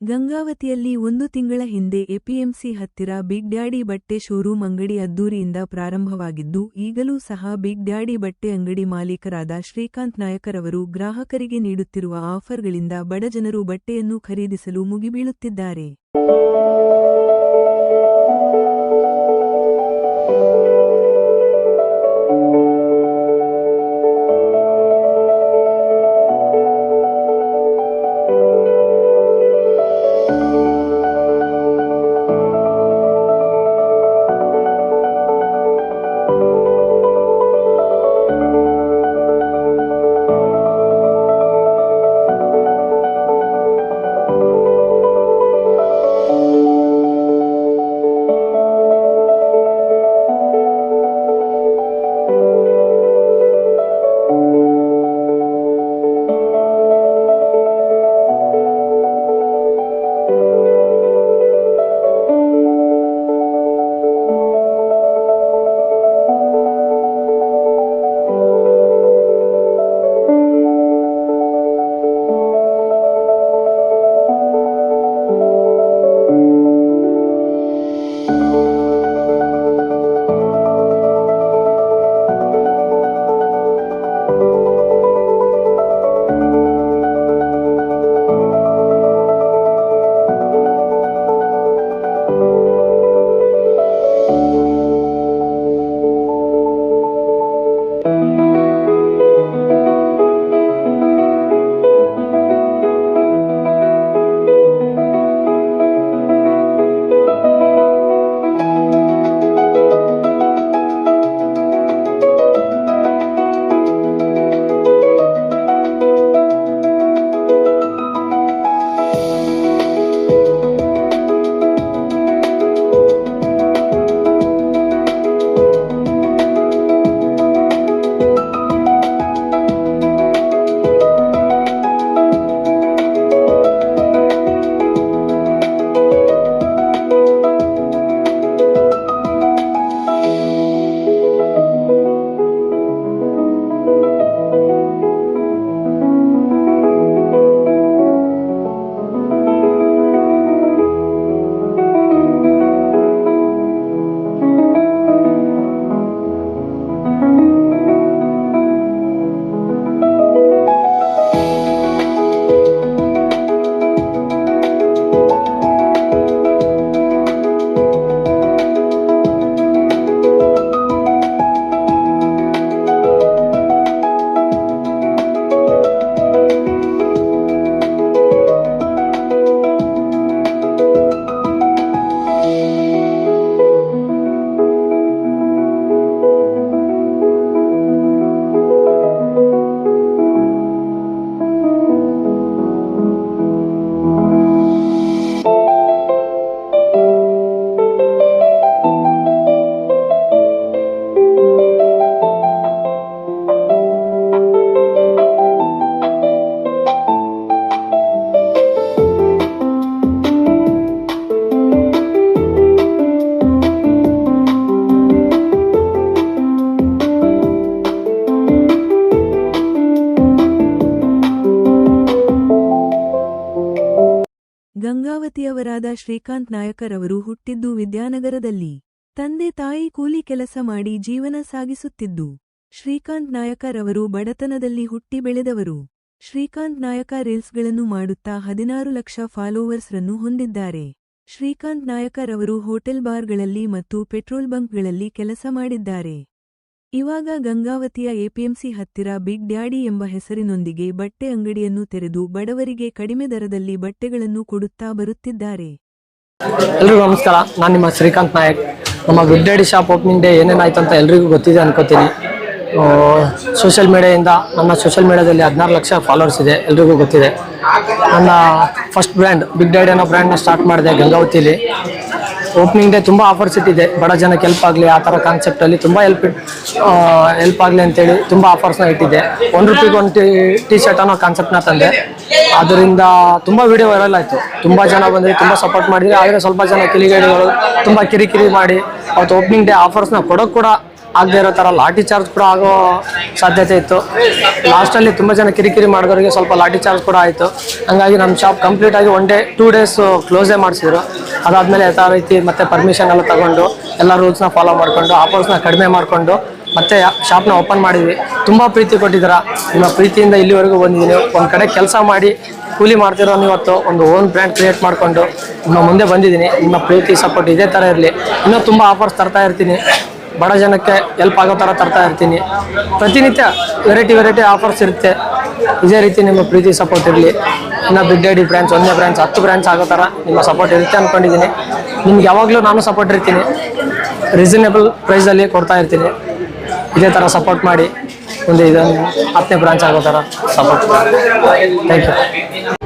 ಗಂಗಾವತಿಯಲ್ಲಿ 1 ತಿಂಗಳ ಹಿಂದೆ ಎಪಿಎಂಸಿ ಹತ್ತಿರ ಬಿಗ್ ಡ್ಯಾಡಿ ಬಟ್ಟೆ ಶೋರೂಮ್ ಅಂಗಡಿ ಅದ್ದೂರಿಯಿಂದ ಪ್ರಾರಂಭವಾಗಿದ್ದು, ಈಗಲೂ ಸಹ ಬಿಗ್ ಡ್ಯಾಡಿ ಬಟ್ಟೆ ಅಂಗಡಿ ಮಾಲೀಕರಾದ ಶ್ರೀಕಾಂತ್ ನಾಯಕರವರು ಗ್ರಾಹಕರಿಗೆ ನೀಡುತ್ತಿರುವ ಆಫರ್ಗಳಿಂದ ಬಡಜನರು ಬಟ್ಟೆಯನ್ನು ಖರೀದಿಸಲು ಮುಗಿಬೀಳುತ್ತಿದ್ದಾರೆ. ಗಂಗಾವತಿಯವರಾದ ಶ್ರೀಕಾಂತ್ ನಾಯಕರವರು ಹುಟ್ಟಿದ್ದು ವಿದ್ಯಾನಗರದಲ್ಲಿ. ತಂದೆ ತಾಯಿ ಕೂಲಿ ಕೆಲಸ ಮಾಡಿ ಜೀವನ ಸಾಗಿಸುತ್ತಿದ್ದು. ಶ್ರೀಕಾಂತ್ ನಾಯಕರವರು ಬಡತನದಲ್ಲಿ ಹುಟ್ಟಿ ಬೆಳೆದವರು. ಶ್ರೀಕಾಂತ್ ನಾಯಕ ರೀಲ್ಸ್ಗಳನ್ನು ಮಾಡುತ್ತಾ 16 ಲಕ್ಷ ಫಾಲೋವರ್ಸ್ ರನ್ನು ಹೊಂದಿದ್ದಾರೆ. ಶ್ರೀಕಾಂತ್ ನಾಯಕರವರು ಹೋಟೆಲ್ ಬಾರ್ಗಳಲ್ಲಿ ಮತ್ತು ಪೆಟ್ರೋಲ್ ಬಂಕ್ಗಳಲ್ಲಿ ಕೆಲಸ ಮಾಡಿದ್ದಾರೆ. ಇವಾಗ ಗಂಗಾವತಿಯ ಎಪಿಎಂಸಿ ಹತ್ತಿರ ಬಿಗ್ ಡ್ಯಾಡಿ ಎಂಬ ಹೆಸರಿನೊಂದಿಗೆ ಬಟ್ಟೆ ಅಂಗಡಿಯನ್ನು ತೆರೆದು ಬಡವರಿಗೆ ಕಡಿಮೆ ದರದಲ್ಲಿ ಬಟ್ಟೆಗಳನ್ನು ಕೊಡುತ್ತಾ ಬರುತ್ತಿದ್ದಾರೆ. ಎಲ್ರಿಗೂ ನಮಸ್ಕಾರ, ನಾನು ನಿಮ್ಮ ಶ್ರೀಕಾಂತ್ ನಾಯಕ್. ನಮ್ಮ big daddy shop opening day ಏನೇನಾಯ್ತು ಅಂತ ಎಲ್ರಿಗೂ ಗೊತ್ತಿದೆ ಅನ್ಕೋತೀನಿ. ಸೋಷಿಯಲ್ ಮೀಡಿಯಾದಿಂದ ನನ್ನ ಸೋಷಿಯಲ್ ಮೀಡಿಯಾದಲ್ಲಿ 16 ಲಕ್ಷ ಫಾಲೋವರ್ಸ್ ಇದೆ, ಎಲ್ರಿಗೂ ಗೊತ್ತಿದೆ. ನನ್ನ ಫಸ್ಟ್ ಬ್ರ್ಯಾಂಡ್ ಬಿಗ್ ಡ್ಯಾಡಿ ಅನ್ನೋ ಬ್ರ್ಯಾಂಡ್ನ ಸ್ಟಾರ್ಟ್ ಮಾಡಿದೆ ಗಂಗಾವತಿಲಿ. ಓಪನಿಂಗ್ ಡೇ ತುಂಬ ಆಫರ್ಸ್ ಇಟ್ಟಿದೆ, ಬಡ ಜನಕ್ಕೆ ಹೆಲ್ಪ್ ಆಗಲಿ ಆ ಥರ ಕಾನ್ಸೆಪ್ಟಲ್ಲಿ ತುಂಬ ಹೆಲ್ಪ್ ಆಗಲಿ ಅಂತೇಳಿ ತುಂಬ ಆಫರ್ಸ್ನ ಇಟ್ಟಿದ್ದೆ. 1 ರೂಪಾಯಿಗೆ 1 ಟೀ ಶರ್ಟ್ ಅನ್ನೋ ಕಾನ್ಸೆಪ್ಟ್ನ ತಂದೆ. ಅದರಿಂದ ತುಂಬ ವಿಡಿಯೋ ವೈರಲ್ ಆಯಿತು, ತುಂಬ ಜನ ಬಂದರೆ ತುಂಬ ಸಪೋರ್ಟ್ ಮಾಡಿದರೆ. ಆದರೆ ಸ್ವಲ್ಪ ಜನ ಕಿಲಿಗೇಡಿಗಳು ತುಂಬ ಕಿರಿಕಿರಿ ಮಾಡಿ ಅವತ್ತು ಓಪನಿಂಗ್ ಡೇ ಆಫರ್ಸ್ನ ಕೊಡೋಕ್ಕೆ ಕೂಡ ಆಗದೆ ಇರೋ ಥರ ಲಾಠಿ ಚಾರ್ಜ್ ಕೂಡ ಆಗೋ ಸಾಧ್ಯತೆ ಇತ್ತು. ಲಾಸ್ಟಲ್ಲಿ ತುಂಬ ಜನ ಕಿರಿಕಿರಿ ಮಾಡಿದವರಿಗೆ ಸ್ವಲ್ಪ ಲಾಠಿ ಚಾರ್ಜ್ ಕೂಡ ಆಯಿತು. ಹಂಗಾಗಿ ನಮ್ಮ ಶಾಪ್ ಕಂಪ್ಲೀಟಾಗಿ 1 day 2 days ಕ್ಲೋಸೇ ಮಾಡಿಸಿದ್ರು. ಅದಾದಮೇಲೆ ಯಥಾ ರೀತಿ ಮತ್ತೆ ಪರ್ಮಿಷನ್ ಎಲ್ಲ ತಗೊಂಡು ಎಲ್ಲ ರೂಲ್ಸ್ನ ಫಾಲೋ ಮಾಡಿಕೊಂಡು ಆಫರ್ಸ್ನ ಕಡಿಮೆ ಮಾಡಿಕೊಂಡು ಮತ್ತೆ ಶಾಪ್ನ ಓಪನ್ ಮಾಡಿದ್ವಿ. ತುಂಬ ಪ್ರೀತಿ ಕೊಟ್ಟಿದ್ದೀರಾ, ನಿಮ್ಮ ಪ್ರೀತಿಯಿಂದ ಇಲ್ಲಿವರೆಗೂ ಬಂದಿದ್ದೀನಿ. ಒಂದು ಕಡೆ ಕೆಲಸ ಮಾಡಿ ಕೂಲಿ ಮಾಡ್ತಿರೋ ಇವತ್ತು ಒಂದು ಓನ್ ಬ್ರ್ಯಾಂಡ್ ಕ್ರಿಯೇಟ್ ಮಾಡಿಕೊಂಡು ನಿಮ್ಮ ಮುಂದೆ ಬಂದಿದ್ದೀನಿ. ನಿಮ್ಮ ಪ್ರೀತಿ ಸಪೋರ್ಟ್ ಇದೇ ಥರ ಇರಲಿ. ಇನ್ನೂ ತುಂಬ ಆಫರ್ಸ್ ತರ್ತಾ ಇರ್ತೀನಿ, ಬಡ ಜನಕ್ಕೆ ಹೆಲ್ಪ್ ಆಗೋ ಥರ ತರ್ತಾ ಇರ್ತೀನಿ. ಪ್ರತಿನಿತ್ಯ ವೆರೈಟಿ ಆಫರ್ಸ್ ಇರುತ್ತೆ. ಇದೇ ರೀತಿ ನಿಮ್ಮ ಪ್ರೀತಿ ಸಪೋರ್ಟ್ ಇರಲಿ. ಇನ್ನು ಬಿಗ್ ಡ್ಯಾಡಿ ಬ್ರ್ಯಾಂಚ್ 1ನೇ ಬ್ರ್ಯಾಂಚ್ 10 ಬ್ರ್ಯಾಂಚ್ ಆಗೋ ಥರ ನಿಮ್ಮ ಸಪೋರ್ಟ್ ಇರುತ್ತೆ ಅಂದ್ಕೊಂಡಿದ್ದೀನಿ. ನಿಮ್ಗೆ ಯಾವಾಗಲೂ ನಾನು ಸಪೋರ್ಟ್ ಇರ್ತೀನಿ, ರೀಸನೇಬಲ್ ಪ್ರೈಸಲ್ಲಿ ಕೊಡ್ತಾ ಇರ್ತೀನಿ. ಇದೇ ಥರ ಸಪೋರ್ಟ್ ಮಾಡಿ ಮುಂದೆ ಇದೊಂದು 10ನೇ ಬ್ರಾಂಚ್ ಆಗೋ ಥರ ಸಪೋರ್ಟ್ ಮಾಡಿ. Thank you.